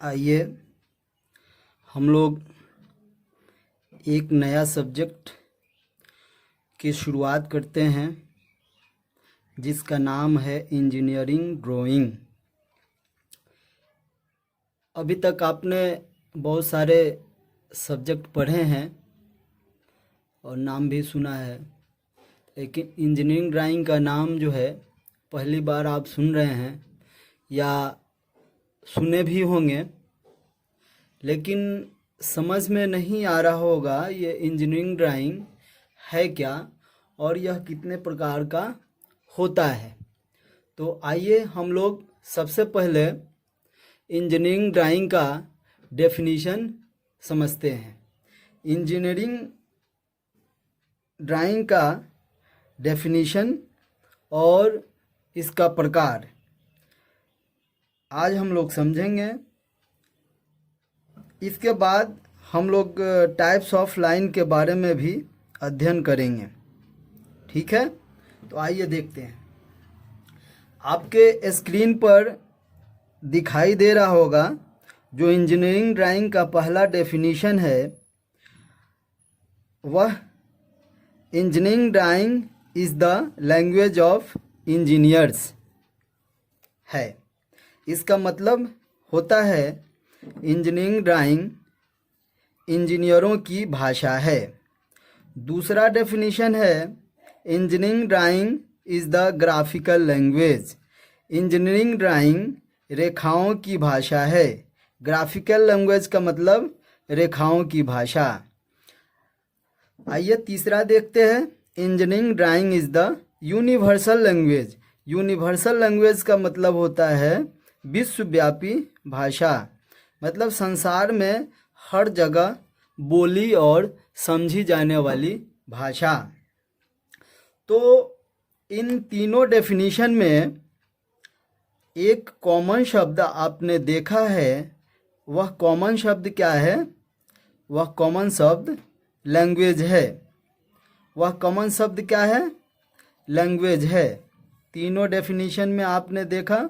आइए हम लोग एक नया सब्जेक्ट की शुरुआत करते हैं जिसका नाम है इंजीनियरिंग ड्राइंग। अभी तक आपने बहुत सारे सब्जेक्ट पढ़े हैं और नाम भी सुना है, लेकिन इंजीनियरिंग ड्राइंग का नाम जो है पहली बार आप सुन रहे हैं या सुने भी होंगे, लेकिन समझ में नहीं आ रहा होगा ये इंजीनियरिंग ड्राइंग है क्या और यह कितने प्रकार का होता है। तो आइए हम लोग सबसे पहले इंजीनियरिंग ड्राइंग का डेफिनीशन समझते हैं। इंजीनियरिंग ड्राइंग का डेफिनीशन और इसका प्रकार आज हम लोग समझेंगे। इसके बाद हम लोग टाइप्स ऑफ लाइन के बारे में भी अध्ययन करेंगे। ठीक है, तो आइए देखते हैं। आपके स्क्रीन पर दिखाई दे रहा होगा जो इंजीनियरिंग ड्राइंग का पहला डेफिनीशन है, वह engineering drawing is the language of engineers है। इसका मतलब होता है इंजीनियरिंग ड्राइंग इंजीनियरों की भाषा है। दूसरा डेफिनीशन है engineering drawing is the graphical language. Engineering drawing रेखाओं की भाषा है। ग्राफिकल लैंग्वेज का मतलब रेखाओं की भाषा। आइए तीसरा देखते हैं। Engineering drawing is the universal language. Universal language का मतलब होता है विश्वव्यापी भाषा, मतलब संसार में हर जगह बोली और समझी जाने वाली भाषा। तो इन तीनों डेफिनीशन में एक कॉमन शब्द आपने देखा है। वह कॉमन शब्द क्या है? वह कॉमन शब्द लैंग्वेज है। वह कॉमन शब्द क्या है? लैंग्वेज है। तीनों डेफिनीशन में आपने देखा।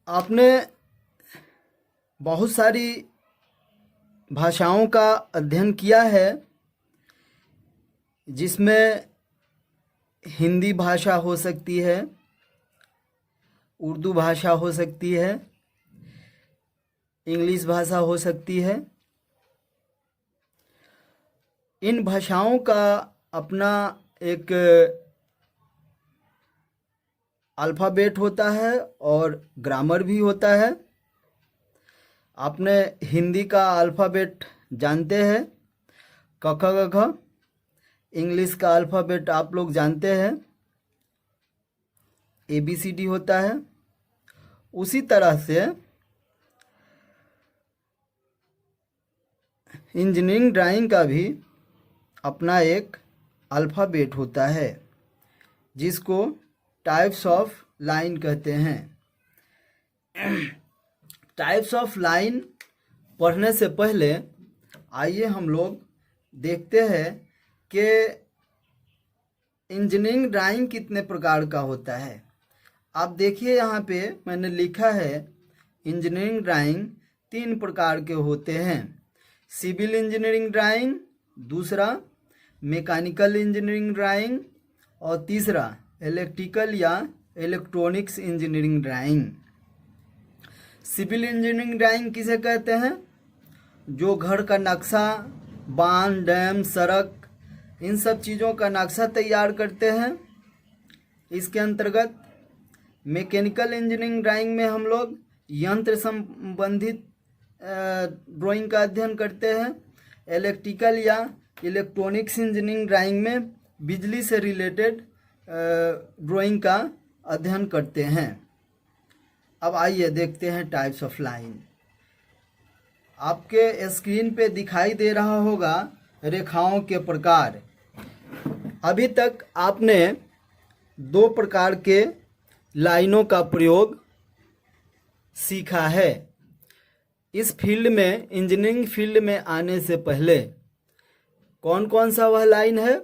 आपने बहुत सारी भाषाओं का अध्ययन किया है, जिसमें हिंदी भाषा हो सकती है, उर्दू भाषा हो सकती है, इंग्लिश भाषा हो सकती है। इन भाषाओं का अपना एक अल्फ़ाबेट होता है और ग्रामर भी होता है। आपने हिंदी का अल्फ़ाबेट जानते हैं, क ख ग घ। इंग्लिश का अल्फ़ाबेट आप लोग जानते हैं, ABCD होता है। उसी तरह से इंजीनियरिंग ड्राइंग का भी अपना एक अल्फ़ाबेट होता है, जिसको टाइप्स ऑफ लाइन कहते हैं। टाइप्स ऑफ लाइन पढ़ने से पहले आइए हम लोग देखते हैं कि इंजीनियरिंग ड्राइंग कितने प्रकार का होता है। आप देखिए यहाँ पे मैंने लिखा है इंजीनियरिंग ड्राइंग 3 प्रकार के होते हैं। सिविल इंजीनियरिंग ड्राइंग, दूसरा मैकेनिकल इंजीनियरिंग ड्राइंग और तीसरा इलेक्ट्रिकल या electronics engineering drawing. Civil engineering drawing किसे कहते हैं? जो घर का नक्शा, बांध, डैम, सड़क, इन सब चीज़ों का नक्शा तैयार करते हैं। इसके अंतर्गत मैकेनिकल इंजीनियरिंग ड्राइंग में हम लोग यंत्र संबंधित ड्राइंग का अध्ययन करते हैं। इलेक्ट्रिकल या इलेक्ट्रॉनिक्स इंजीनियरिंग ड्राइंग में बिजली से रिलेटेड ड्राइंग का अध्ययन करते हैं। अब आइए देखते हैं टाइप्स ऑफ लाइन। आपके स्क्रीन पे दिखाई दे रहा होगा रेखाओं के प्रकार। अभी तक आपने 2 प्रकार के लाइनों का प्रयोग सीखा है। इस फील्ड में, इंजीनियरिंग फील्ड में आने से पहले कौन कौन सा वह लाइन है?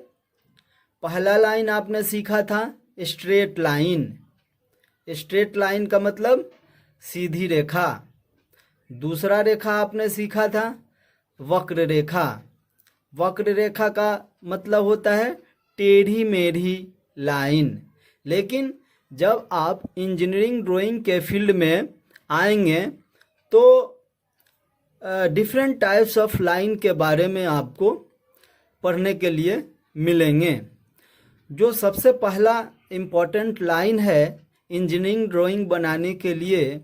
पहला लाइन आपने सीखा था स्ट्रेट लाइन। स्ट्रेट लाइन का मतलब सीधी रेखा। दूसरा रेखा आपने सीखा था वक्र रेखा। वक्र रेखा का मतलब होता है टेढ़ी मेढ़ी लाइन। लेकिन जब आप इंजीनियरिंग ड्राइंग के फील्ड में आएंगे तो डिफरेंट टाइप्स ऑफ लाइन के बारे में आपको पढ़ने के लिए मिलेंगे। जो सबसे पहला इम्पोर्टेंट लाइन है इंजीनियरिंग ड्राइंग बनाने के लिए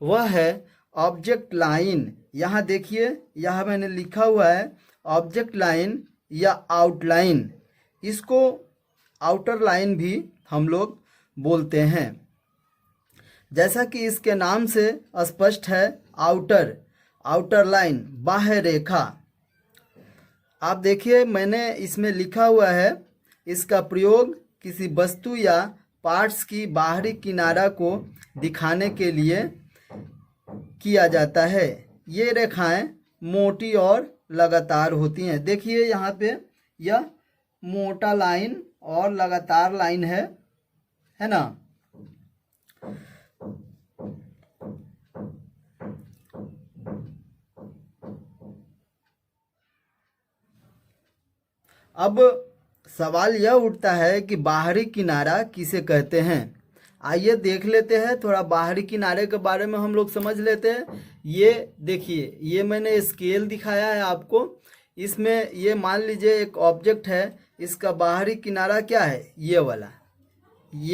वह है ऑब्जेक्ट लाइन। यहाँ देखिए, यहाँ मैंने लिखा हुआ है ऑब्जेक्ट लाइन या आउटलाइन। इसको आउटर लाइन भी हम लोग बोलते हैं। जैसा कि इसके नाम से स्पष्ट है, आउटर लाइन, बाह्य रेखा। आप देखिए मैंने इसमें लिखा हुआ है इसका प्रयोग किसी वस्तु या पार्ट्स की बाहरी किनारा को दिखाने के लिए किया जाता है। ये रेखाएं मोटी और लगातार होती हैं। देखिए यहाँ पे यह मोटा लाइन और लगातार लाइन है ना। अब सवाल यह उठता है कि बाहरी किनारा किसे कहते हैं। आइए देख लेते हैं, थोड़ा बाहरी किनारे के बारे में हम लोग समझ लेते हैं। ये देखिए, ये मैंने स्केल दिखाया है आपको। इसमें ये मान लीजिए एक ऑब्जेक्ट है, इसका बाहरी किनारा क्या है, ये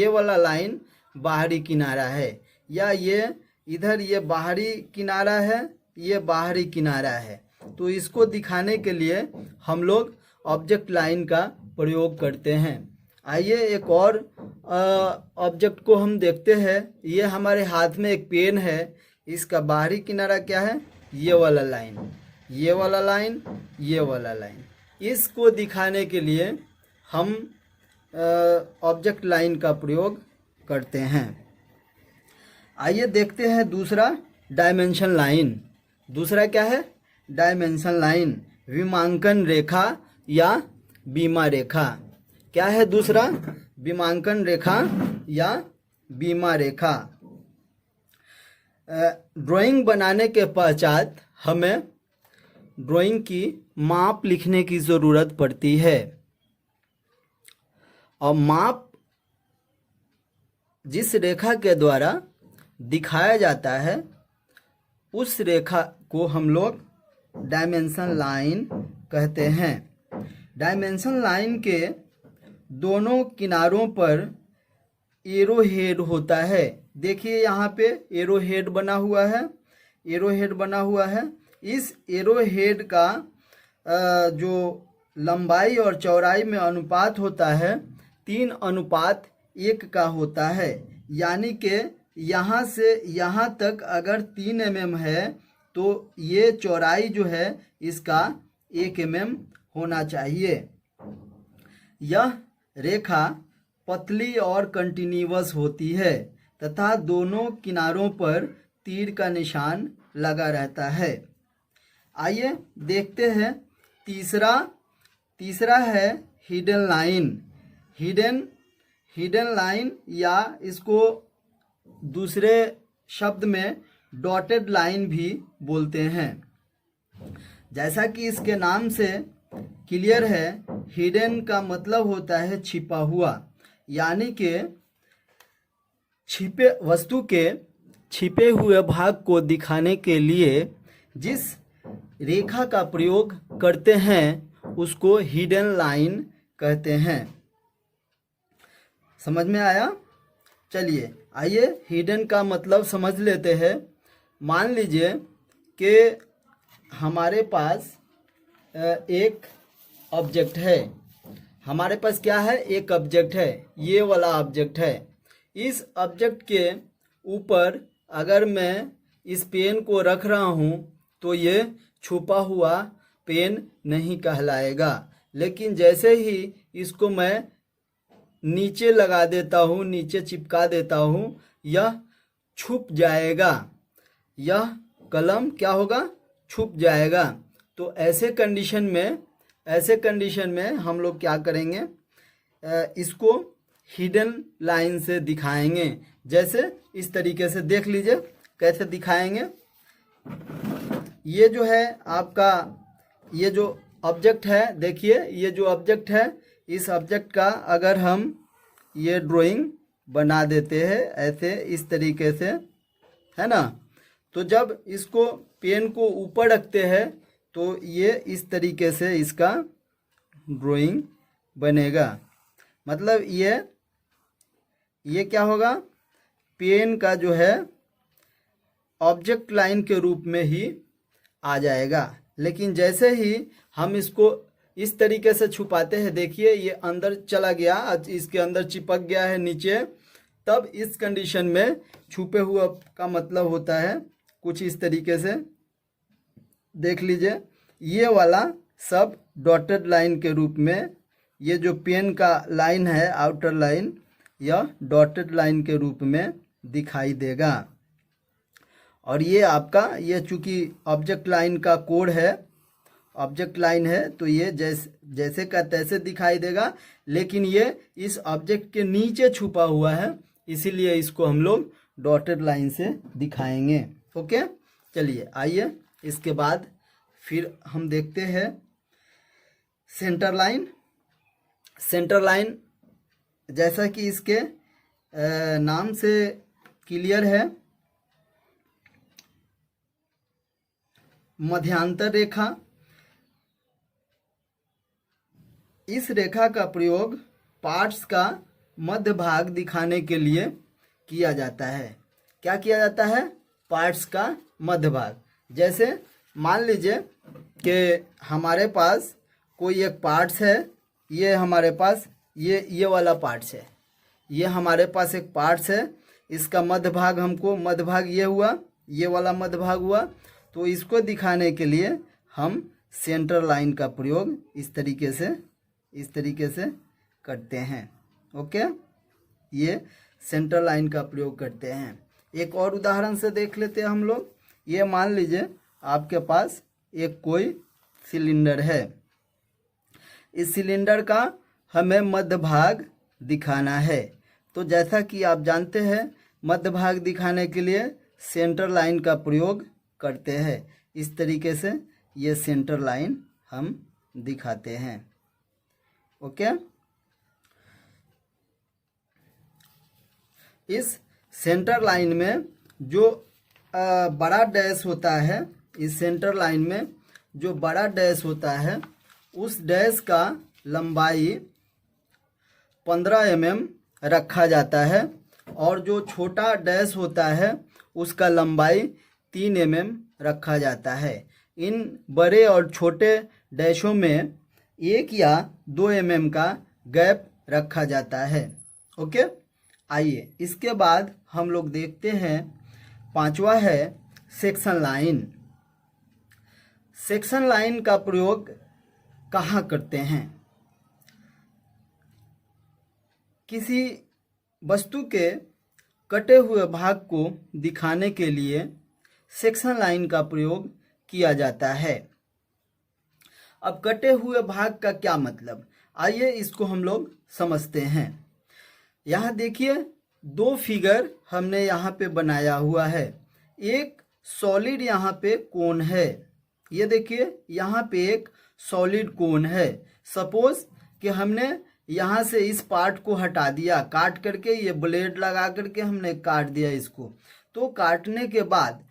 वाला लाइन बाहरी किनारा है, या ये इधर ये बाहरी किनारा है, ये बाहरी किनारा है। तो इसको दिखाने के लिए हम लोग ऑब्जेक्ट लाइन का प्रयोग करते हैं। आइए एक और ऑब्जेक्ट को हम देखते हैं। ये हमारे हाथ में एक पेन है, इसका बाहरी किनारा क्या है, ये वाला लाइन, ये वाला लाइन, ये वाला लाइन। इसको दिखाने के लिए हम ऑब्जेक्ट लाइन का प्रयोग करते हैं। आइए देखते हैं दूसरा, डायमेंशन लाइन। दूसरा क्या है, डायमेंशन लाइन, विमांकन रेखा या बीमा रेखा। क्या है दूसरा, विमांकन रेखा या बीमा रेखा। ड्राइंग बनाने के पश्चात हमें ड्राइंग की माप लिखने की ज़रूरत पड़ती है, और माप जिस रेखा के द्वारा दिखाया जाता है उस रेखा को हम लोग डायमेंशन लाइन कहते हैं। डायमेंशन लाइन के दोनों किनारों पर एरो हेड होता है। देखिए यहाँ पे एरो हेड बना हुआ है, एरो हेड बना हुआ है। इस एरो हेड का जो लंबाई और चौड़ाई में अनुपात होता है 3:1 का होता है। यानी कि यहाँ से यहाँ तक अगर 3 mm है तो ये चौड़ाई जो है इसका 1 mm होना चाहिए। यह रेखा पतली और कंटिन्यूअस होती है तथा दोनों किनारों पर तीर का निशान लगा रहता है। आइए देखते हैं तीसरा है हिडन लाइन। हिडन लाइन या इसको दूसरे शब्द में डॉटेड लाइन भी बोलते हैं। जैसा कि इसके नाम से क्लियर है, हिडन का मतलब होता है छिपा हुआ, यानी कि वस्तु के छिपे हुए भाग को दिखाने के लिए जिस रेखा का प्रयोग करते हैं उसको हिडन लाइन कहते हैं। समझ में आया? चलिए आइए हिडन का मतलब समझ लेते हैं। मान लीजिए कि हमारे पास एक ऑब्जेक्ट है। हमारे पास क्या है, एक ऑब्जेक्ट है, ये वाला ऑब्जेक्ट है। इस ऑब्जेक्ट के ऊपर अगर मैं इस पेन को रख रहा हूँ तो ये छुपा हुआ पेन नहीं कहलाएगा। लेकिन जैसे ही इसको मैं नीचे लगा देता हूँ, नीचे चिपका देता हूँ, यह छुप जाएगा। यह कलम क्या होगा, छुप जाएगा। तो ऐसे कंडीशन में हम लोग क्या करेंगे, इसको हिडन लाइन से दिखाएंगे। जैसे इस तरीके से देख लीजिए कैसे दिखाएंगे। ये जो है आपका ये जो ऑब्जेक्ट है, देखिए ये जो ऑब्जेक्ट है, इस ऑब्जेक्ट का अगर हम ये ड्राइंग बना देते हैं ऐसे इस तरीके से, है ना, तो जब इसको पेन को ऊपर रखते हैं तो ये इस तरीके से इसका ड्राइंग बनेगा। मतलब ये क्या होगा, पेन का जो है ऑब्जेक्ट लाइन के रूप में ही आ जाएगा। लेकिन जैसे ही हम इसको इस तरीके से छुपाते हैं, देखिए ये अंदर चला गया, इसके अंदर चिपक गया है नीचे, तब इस कंडीशन में छुपे हुए का मतलब होता है कुछ इस तरीके से। देख लीजिए ये वाला सब डॉटेड लाइन के रूप में, ये जो पेन का लाइन है आउटर लाइन, यह डॉटेड लाइन के रूप में दिखाई देगा। और ये आपका ये चूंकि ऑब्जेक्ट लाइन का कोड है, ऑब्जेक्ट लाइन है, तो ये जैसे का तैसे दिखाई देगा, लेकिन ये इस ऑब्जेक्ट के नीचे छुपा हुआ है, इसीलिए इसको हम लोग डॉटेड लाइन से दिखाएंगे। ओके, चलिए आइए इसके बाद फिर हम देखते हैं सेंटर लाइन। सेंटर लाइन जैसा कि इसके नाम से क्लियर है, मध्यांतर रेखा। इस रेखा का प्रयोग पार्ट्स का मध्य भाग दिखाने के लिए किया जाता है। क्या किया जाता है? पार्ट्स का मध्य भाग। जैसे मान लीजिए कि हमारे पास कोई एक पार्ट्स है, ये हमारे पास ये वाला पार्ट्स है, ये हमारे पास एक पार्ट्स है, इसका मध्य भाग हमको, मध्य भाग ये हुआ, ये वाला मध्य भाग हुआ, तो इसको दिखाने के लिए हम सेंटर लाइन का प्रयोग इस तरीके से करते हैं। ओके, ये सेंटर लाइन का प्रयोग करते हैं। एक और उदाहरण से देख लेते हैं हम लोग। ये मान लीजिए आपके पास एक कोई सिलेंडर है, इस सिलेंडर का हमें मध्य भाग दिखाना है। तो जैसा कि आप जानते हैं मध्य भाग दिखाने के लिए सेंटर लाइन का प्रयोग करते हैं। इस तरीके से ये सेंटर लाइन हम दिखाते हैं। ओके, इस सेंटर लाइन में जो बड़ा डैश होता है, इस सेंटर लाइन में जो बड़ा डैश होता है, उस डैश का लंबाई 15 mm रखा जाता है, और जो छोटा डैश होता है उसका लंबाई 3 mm रखा जाता है। इन बड़े और छोटे डैशों में 1 या 2 mm का गैप रखा जाता है। ओके, आइए इसके बाद हम लोग देखते हैं पांचवा है सेक्शन लाइन। सेक्शन लाइन का प्रयोग कहाँ करते हैं? किसी वस्तु के कटे हुए भाग को दिखाने के लिए सेक्शन लाइन का प्रयोग किया जाता है। अब कटे हुए भाग का क्या मतलब, आइए इसको हम लोग समझते हैं। यहाँ देखिए 2 फिगर हमने यहाँ पे बनाया हुआ है। एक सॉलिड यहाँ पे कोन है, ये देखिए यहाँ पे एक सॉलिड कोन है। सपोज कि हमने यहाँ से इस पार्ट को हटा दिया, काट करके ये ब्लेड लगा करके हमने काट दिया इसको। तो काटने के बाद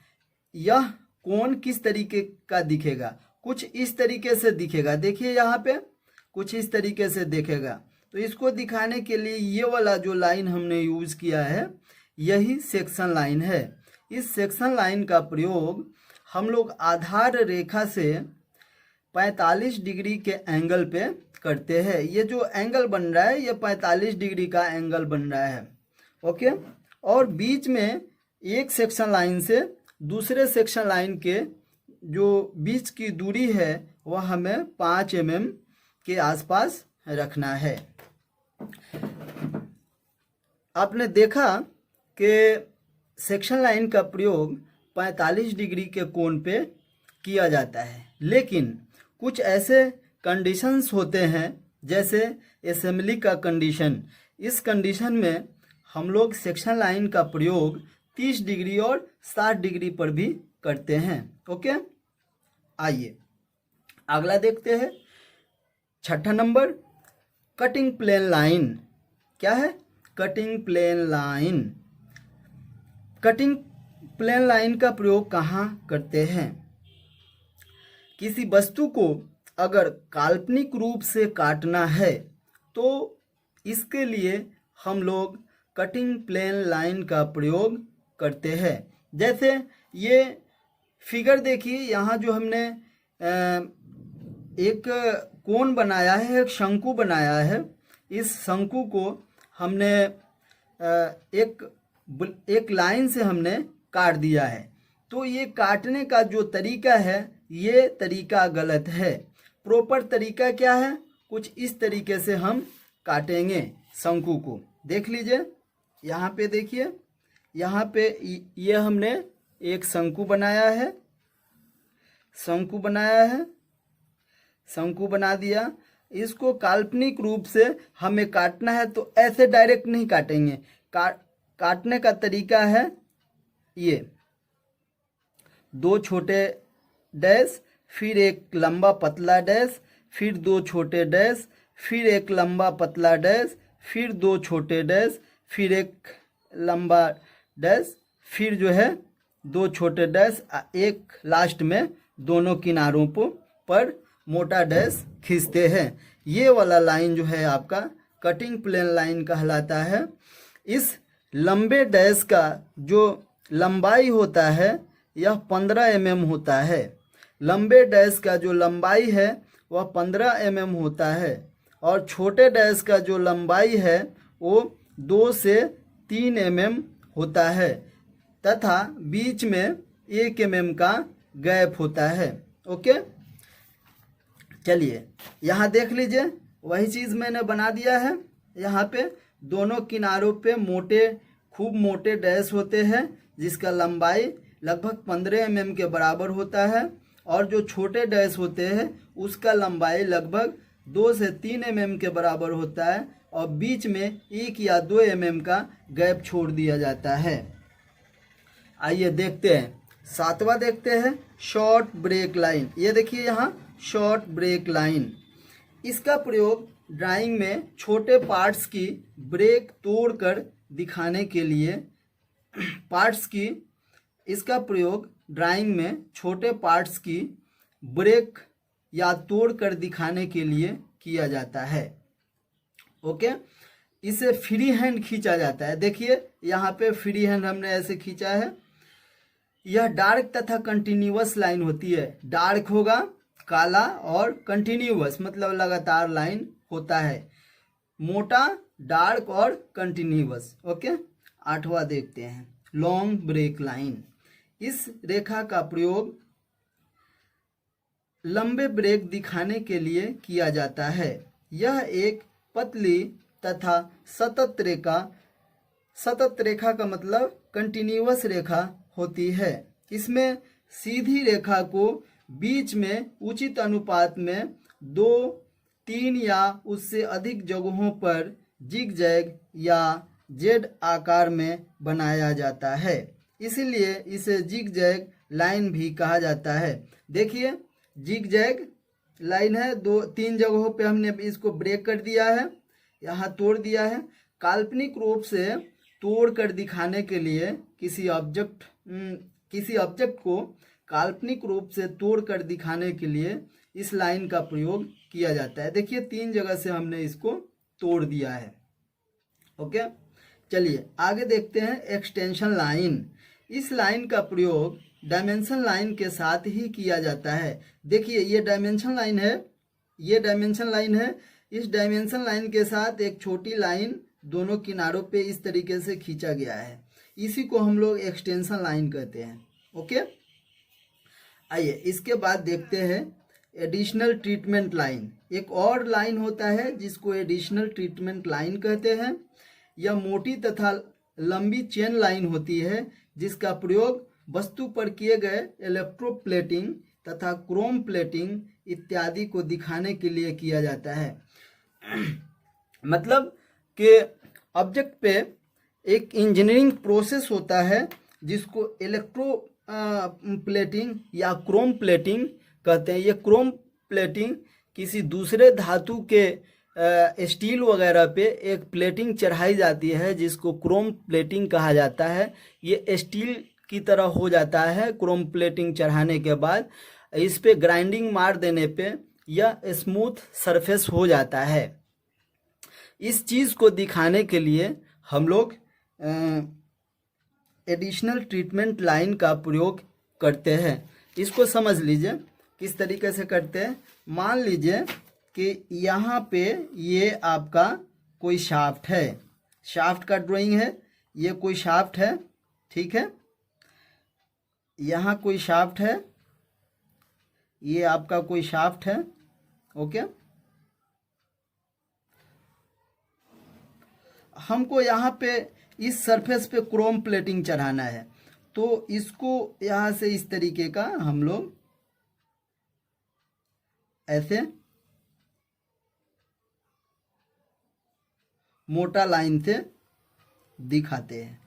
यह कोन किस तरीके का दिखेगा? कुछ इस तरीके से दिखेगा। देखिए यहाँ पे कुछ इस तरीके से दिखेगा। तो इसको दिखाने के लिए ये वाला जो लाइन हमने यूज किया है, यही सेक्शन लाइन है। इस सेक्शन लाइन का प्रयोग हम लोग आधार रेखा से 45 डिग्री के एंगल पे करते हैं। ये जो एंगल बन रहा है ये 45 डिग्री का एंगल बन रहा है। ओके, और बीच में एक सेक्शन लाइन से दूसरे सेक्शन लाइन के जो बीच की दूरी है वह हमें 5 mm के आसपास रखना है। आपने देखा कि सेक्शन लाइन का प्रयोग 45 डिग्री के कोण पे किया जाता है, लेकिन कुछ ऐसे कंडीशंस होते हैं, जैसे असेंबली का कंडीशन, इस कंडीशन में हम लोग सेक्शन लाइन का प्रयोग 30 डिग्री और 60 डिग्री पर भी करते हैं। ओके, आइए अगला देखते हैं। छठा नंबर, कटिंग प्लेन लाइन। क्या है? Cutting plane line. Cutting plane line का प्रयोग कहाँ करते हैं? किसी वस्तु को अगर काल्पनिक रूप से काटना है तो इसके लिए हम लोग कटिंग प्लेन लाइन का प्रयोग करते हैं। जैसे ये फिगर देखिए, यहाँ जो हमने एक कोण बनाया है, एक शंकु बनाया है। इस शंकु को हमने एक लाइन से हमने काट दिया है। तो ये काटने का जो तरीका है ये तरीका गलत है। प्रॉपर तरीका क्या है? कुछ इस तरीके से हम काटेंगे शंकु को। देख लीजिए, यहाँ पे देखिए, यहाँ पे ये हमने एक शंकु बनाया है, शंकु बनाया है, शंकु बना दिया। इसको काल्पनिक रूप से हमें काटना है तो ऐसे डायरेक्ट नहीं काटेंगे। काटने का तरीका है ये, दो छोटे डैश, फिर एक लंबा पतला डैश, फिर दो छोटे डैश, फिर एक लंबा पतला डैश, फिर दो छोटे डैश, फिर एक लंबा डैश, फिर जो है दो छोटे डैश, एक लास्ट में दोनों किनारों पर मोटा डैश खींचते हैं। ये वाला लाइन जो है आपका कटिंग प्लेन लाइन कहलाता है। इस लंबे डैश का जो लंबाई होता है यह 15 mm होता है। लंबे डैश का जो लंबाई है वह 15 mm होता है और छोटे डैश का जो लंबाई है वो 2 से 3 mm होता है तथा बीच में 1 mm का गैप होता है। ओके, चलिए यहाँ देख लीजिए, वही चीज़ मैंने बना दिया है। यहाँ पे दोनों किनारों पे खूब मोटे डैश होते हैं जिसका लंबाई लगभग 15 mm के बराबर होता है और जो छोटे डैश होते हैं उसका लंबाई लगभग 2 से 3 mm के बराबर होता है और बीच में 1 या 2 mm का गैप छोड़ दिया जाता है। आइए देखते हैं, सातवां देखते हैं, शॉर्ट ब्रेक लाइन। ये देखिए यहाँ शॉर्ट ब्रेक लाइन। इसका प्रयोग ड्राइंग में छोटे पार्ट्स की ब्रेक तोड़कर दिखाने के लिए इसका प्रयोग ड्राइंग में छोटे पार्ट्स की ब्रेक या तोड़कर दिखाने के लिए किया जाता है। ओके, इसे फ्री हैंड खींचा जाता है। देखिए यहाँ पे फ्री हैंड हमने ऐसे खींचा है। यह डार्क तथा कंटिन्यूअस लाइन होती है। डार्क होगा काला और कंटिन्यूअस मतलब लगातार लाइन होता है। मोटा, डार्क और कंटिन्यूअस। ओके, आठवां देखते हैं, लॉन्ग ब्रेक लाइन। इस रेखा का प्रयोग लंबे ब्रेक दिखाने के लिए किया जाता है। यह एक पतली तथा सतत रेखा का मतलब कंटिन्यूअस रेखा होती है। इसमें सीधी रेखा को बीच में उचित अनुपात में 2, 3 या उससे अधिक जगहों पर जिगजैग या जेड आकार में बनाया जाता है, इसलिए इसे जिगजैग लाइन भी कहा जाता है। देखिए जिगजैग लाइन है, 2-3 जगहों पे हमने इसको ब्रेक कर दिया है, यहाँ तोड़ दिया है। काल्पनिक रूप से तोड़ कर दिखाने के लिए किसी ऑब्जेक्ट को काल्पनिक रूप से तोड़ कर दिखाने के लिए इस लाइन का प्रयोग किया जाता है। देखिए 3 जगह से हमने इसको तोड़ दिया है। ओके, चलिए आगे देखते हैं, एक्सटेंशन लाइन। इस लाइन का प्रयोग डायमेंशन लाइन के साथ ही किया जाता है। देखिए ये डायमेंशन लाइन है, ये डायमेंशन लाइन है। इस डायमेंशन लाइन के साथ एक छोटी लाइन दोनों किनारों पे इस तरीके से खींचा गया है, इसी को हम लोग एक्सटेंशन लाइन कहते हैं। ओके, आइए इसके बाद देखते हैं एडिशनल ट्रीटमेंट लाइन। एक और लाइन होता है जिसको एडिशनल ट्रीटमेंट लाइन कहते हैं। यह मोटी तथा लंबी चेन लाइन होती है जिसका प्रयोग वस्तु पर किए गए इलेक्ट्रोप्लेटिंग तथा क्रोम प्लेटिंग इत्यादि को दिखाने के लिए किया जाता है। मतलब कि ऑब्जेक्ट पे एक इंजीनियरिंग प्रोसेस होता है जिसको इलेक्ट्रो प्लेटिंग या क्रोम प्लेटिंग कहते हैं। ये क्रोम प्लेटिंग किसी दूसरे धातु के स्टील वगैरह पे एक प्लेटिंग चढ़ाई जाती है जिसको क्रोम प्लेटिंग कहा जाता है। ये स्टील की तरह हो जाता है क्रोम प्लेटिंग चढ़ाने के बाद। इस पे ग्राइंडिंग मार देने पे यह स्मूथ सरफेस हो जाता है। इस चीज़ को दिखाने के लिए हम लोग एडिशनल ट्रीटमेंट लाइन का प्रयोग करते हैं। इसको समझ लीजिए किस तरीके से करते हैं। मान लीजिए कि यहाँ पे ये आपका कोई शाफ्ट है, शाफ्ट का ड्राइंग है, ये कोई शाफ्ट है, ठीक है। यहाँ कोई शाफ्ट है, ये आपका कोई शाफ्ट है, ओके। हमको यहाँ पे इस सरफेस पे क्रोम प्लेटिंग चढ़ाना है, तो इसको यहाँ से इस तरीके का हम लोग ऐसे मोटा लाइन से दिखाते हैं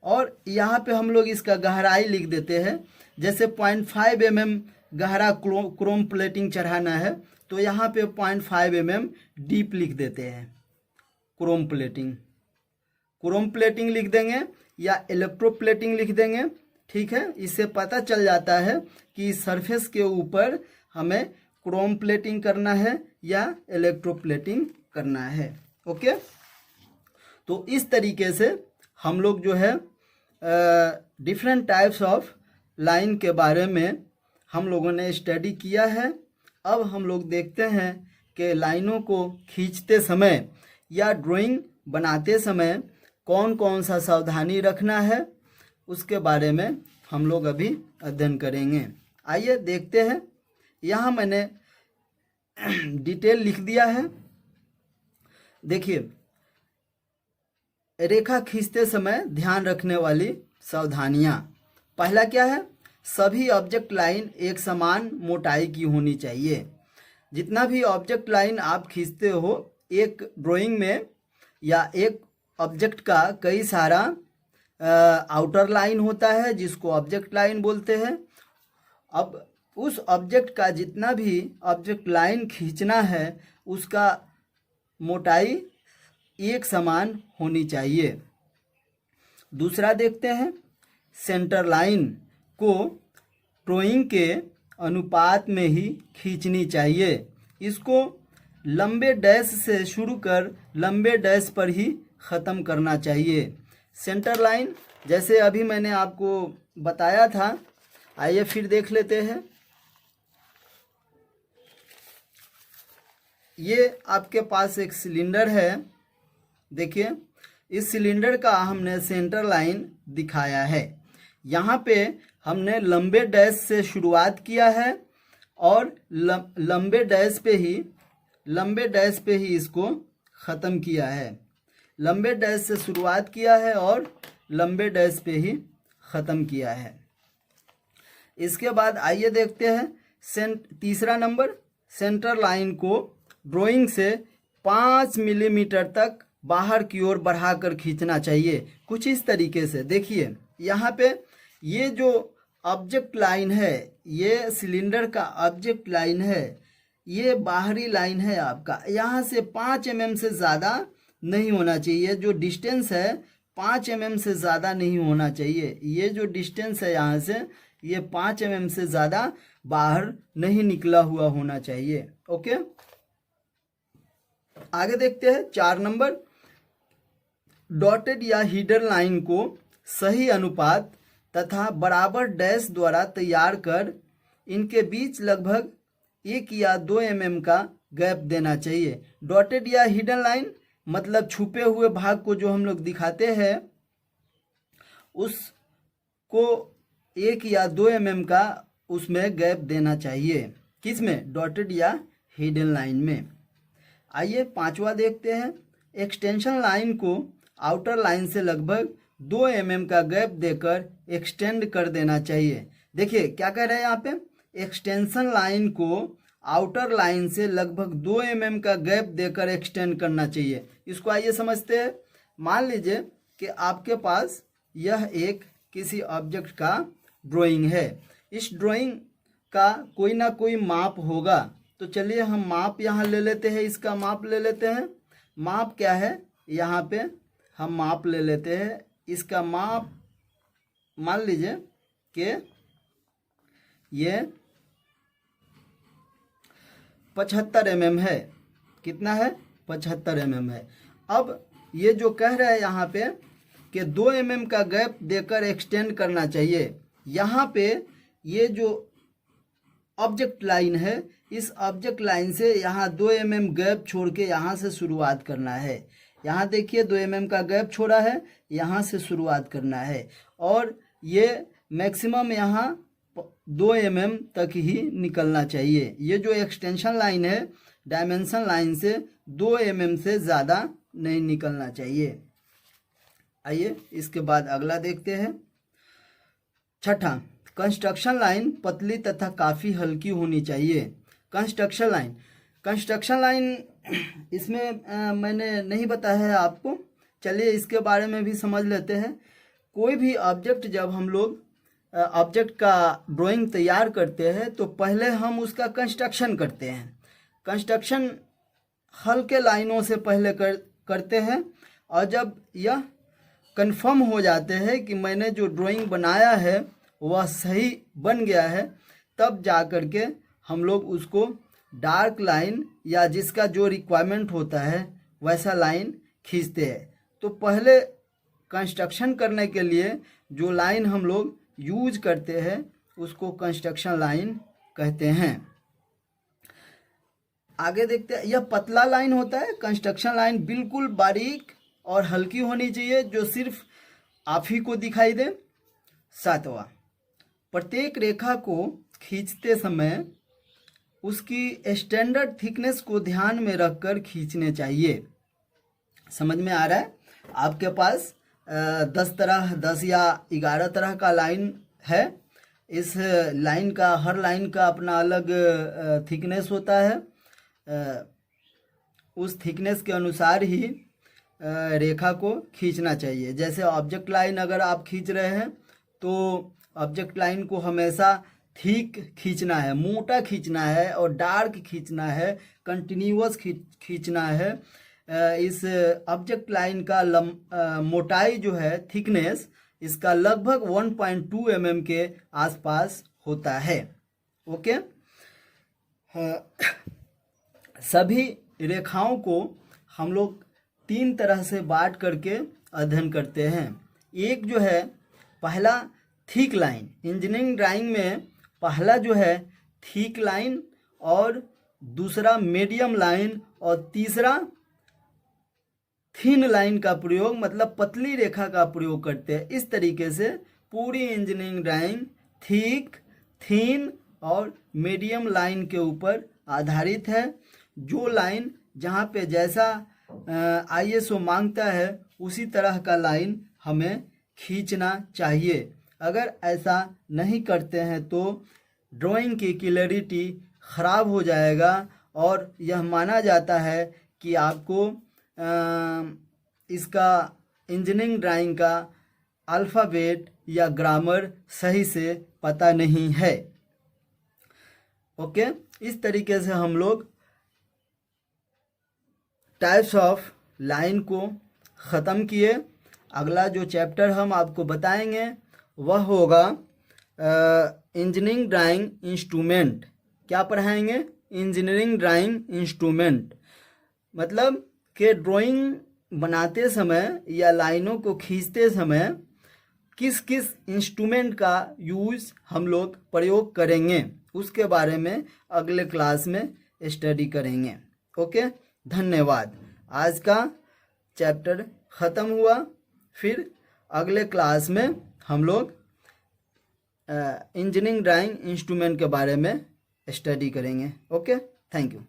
और यहाँ पे हम लोग इसका गहराई लिख देते हैं। जैसे 0.5 mm गहरा क्रोम प्लेटिंग चढ़ाना है तो यहाँ पे 0.5 mm डीप लिख देते हैं। क्रोम प्लेटिंग लिख देंगे या इलेक्ट्रो प्लेटिंग लिख देंगे, ठीक है। इससे पता चल जाता है कि सरफेस के ऊपर हमें क्रोम प्लेटिंग करना है या इलेक्ट्रो प्लेटिंग करना है, ओके। तो इस तरीके से हम लोग जो है डिफरेंट टाइप्स ऑफ लाइन के बारे में हम लोगों ने स्टडी किया है। अब हम लोग देखते हैं कि लाइनों को खींचते समय या ड्राइंग बनाते समय कौन कौन सा सावधानी रखना है, उसके बारे में हम लोग अभी अध्ययन करेंगे। आइए देखते हैं। यहाँ मैंने डिटेल लिख दिया है। देखिए, रेखा खींचते समय ध्यान रखने वाली सावधानियाँ। पहला क्या है, सभी ऑब्जेक्ट लाइन एक समान मोटाई की होनी चाहिए। जितना भी ऑब्जेक्ट लाइन आप खींचते हो, एक ड्राइंग में या एक ऑब्जेक्ट का कई सारा आउटर लाइन होता है जिसको ऑब्जेक्ट लाइन बोलते हैं। अब उस ऑब्जेक्ट का जितना भी ऑब्जेक्ट लाइन खींचना है उसका मोटाई एक समान होनी चाहिए। दूसरा देखते हैं, सेंटर लाइन को ड्राइंग के अनुपात में ही खींचनी चाहिए। इसको लंबे डैश से शुरू कर लंबे डैश पर ही ख़त्म करना चाहिए। सेंटर लाइन जैसे अभी मैंने आपको बताया था, आइए फिर देख लेते हैं। ये आपके पास एक सिलेंडर है, देखिए इस सिलेंडर का हमने सेंटर लाइन दिखाया है। यहाँ पे हमने लंबे डैश से शुरुआत किया है और लंबे डैश पे ही इसको ख़त्म किया है। लंबे डैश से शुरुआत किया है और लंबे डैश पे ही ख़त्म किया है। इसके बाद आइए देखते हैं तीसरा नंबर, सेंटर लाइन को ड्राइंग से 5 मिलीमीटर तक बाहर की ओर बढ़ाकर खींचना चाहिए। कुछ इस तरीके से देखिए, यहाँ पे ये जो ऑब्जेक्ट लाइन है, ये सिलेंडर का ऑब्जेक्ट लाइन है, ये बाहरी लाइन है आपका। यहाँ से 5 mm से ज़्यादा नहीं होना चाहिए। जो डिस्टेंस है 5 mm से ज़्यादा नहीं होना चाहिए। ये जो डिस्टेंस है यहाँ से, ये 5 mm से ज़्यादा बाहर नहीं निकला हुआ होना चाहिए, ओके। आगे देखते हैं 4 नंबर, डॉटेड या हिडन लाइन को सही अनुपात तथा बराबर डैश द्वारा तैयार कर इनके बीच लगभग 1 या 2 mm का गैप देना चाहिए। डॉटेड या हिडन लाइन मतलब छुपे हुए भाग को जो हम लोग दिखाते हैं उसको 1 या 2 mm का उसमें गैप देना चाहिए। किसमें? डॉटेड या हिडन लाइन में। आइए 5वां देखते हैं, एक्सटेंशन लाइन को आउटर लाइन से लगभग 2 mm का गैप देकर एक्सटेंड कर देना चाहिए। देखिए क्या कह रहे हैं यहाँ पे, एक्सटेंशन लाइन को आउटर लाइन से लगभग 2 mm का गैप देकर एक्सटेंड करना चाहिए। इसको आइए समझते हैं। मान लीजिए कि आपके पास यह एक किसी ऑब्जेक्ट का ड्राइंग है। इस ड्राइंग का कोई ना कोई माप होगा, तो चलिए हम माप यहाँ ले लेते हैं। इसका माप ले लेते हैं। माप क्या है, यहाँ पे हम माप ले लेते हैं। इसका माप मान लीजिए कि ये 75 mm है। कितना है? 75 mm है। अब ये जो कह रहा है यहाँ पे कि 2 mm का गैप देकर एक्सटेंड करना चाहिए। यहाँ पे ये जो ऑब्जेक्ट लाइन है, इस ऑब्जेक्ट लाइन से यहाँ 2 mm गैप छोड़ के यहाँ से शुरुआत करना है। यहाँ देखिए 2 mm का गैप छोड़ा है, यहाँ से शुरुआत करना है और ये मैक्सिमम यहाँ 2 mm तक ही निकलना चाहिए। ये जो एक्सटेंशन लाइन है डायमेंशन लाइन से 2 mm से ज़्यादा नहीं निकलना चाहिए। आइए इसके बाद अगला देखते हैं। छठा, कंस्ट्रक्शन लाइन पतली तथा काफ़ी हल्की होनी चाहिए। कंस्ट्रक्शन लाइन इसमें मैंने नहीं बताया है आपको, चलिए इसके बारे में भी समझ लेते हैं। कोई भी ऑब्जेक्ट जब हम लोग ऑब्जेक्ट का ड्राइंग तैयार करते हैं तो पहले हम उसका कंस्ट्रक्शन करते हैं। कंस्ट्रक्शन हल्के लाइनों से पहले करते हैं और जब यह कंफर्म हो जाते हैं कि मैंने जो ड्राइंग बनाया है वह सही बन गया है, तब जा कर के हम लोग उसको डार्क लाइन या जिसका जो रिक्वायरमेंट होता है वैसा लाइन खींचते हैं। तो पहले कंस्ट्रक्शन करने के लिए जो लाइन हम लोग यूज करते हैं उसको कंस्ट्रक्शन लाइन कहते हैं। आगे देखते हैं। यह पतला लाइन होता है। कंस्ट्रक्शन लाइन बिल्कुल बारीक और हल्की होनी चाहिए जो सिर्फ आप ही को दिखाई दे। 7वां, प्रत्येक रेखा को खींचते समय उसकी स्टैंडर्ड थिकनेस को ध्यान में रखकर खींचने चाहिए। समझ में आ रहा है? आपके पास 10 या 11 तरह का लाइन है। इस लाइन का, हर लाइन का अपना अलग थिकनेस होता है। उस थिकनेस के अनुसार ही रेखा को खींचना चाहिए। जैसे ऑब्जेक्ट लाइन अगर आप खींच रहे हैं तो ऑब्जेक्ट लाइन को हमेशा थिक खींचना है, मोटा खींचना है और डार्क खींचना है, कंटिन्यूअस खींचना है। इस ऑब्जेक्ट लाइन का मोटाई जो है, थिकनेस, इसका लगभग 1.2 mm के आसपास होता है। ओके। सभी रेखाओं को हम लोग 3 तरह से बांट करके अध्ययन करते हैं। एक जो है पहला थिक लाइन। इंजीनियरिंग ड्राइंग में पहला जो है थिक लाइन और दूसरा मीडियम लाइन और तीसरा थिन लाइन का प्रयोग, मतलब पतली रेखा का प्रयोग करते हैं। इस तरीके से पूरी इंजीनियरिंग ड्राइंग थिक, थिन और मीडियम लाइन के ऊपर आधारित है। जो लाइन जहाँ पे जैसा ISO मांगता है उसी तरह का लाइन हमें खींचना चाहिए। अगर ऐसा नहीं करते हैं तो ड्राइंग की क्लैरिटी ख़राब हो जाएगा और यह माना जाता है कि आपको इसका इंजीनियरिंग ड्राइंग का अल्फ़ाबेट या ग्रामर सही से पता नहीं है। ओके। इस तरीके से हम लोग टाइप्स ऑफ लाइन को ख़त्म किए। अगला जो चैप्टर हम आपको बताएंगे वह होगा इंजीनियरिंग ड्राइंग इंस्ट्रूमेंट। क्या पढ़ाएंगे? इंजीनियरिंग ड्राइंग इंस्ट्रूमेंट, मतलब कि ड्राइंग बनाते समय या लाइनों को खींचते समय किस किस इंस्ट्रूमेंट का यूज़ हम लोग प्रयोग करेंगे, उसके बारे में अगले क्लास में स्टडी करेंगे। ओके, धन्यवाद। आज का चैप्टर ख़त्म हुआ। फिर अगले क्लास में हम लोग इंजीनियरिंग ड्राइंग इंस्ट्रूमेंट के बारे में स्टडी करेंगे। Okay, thank you.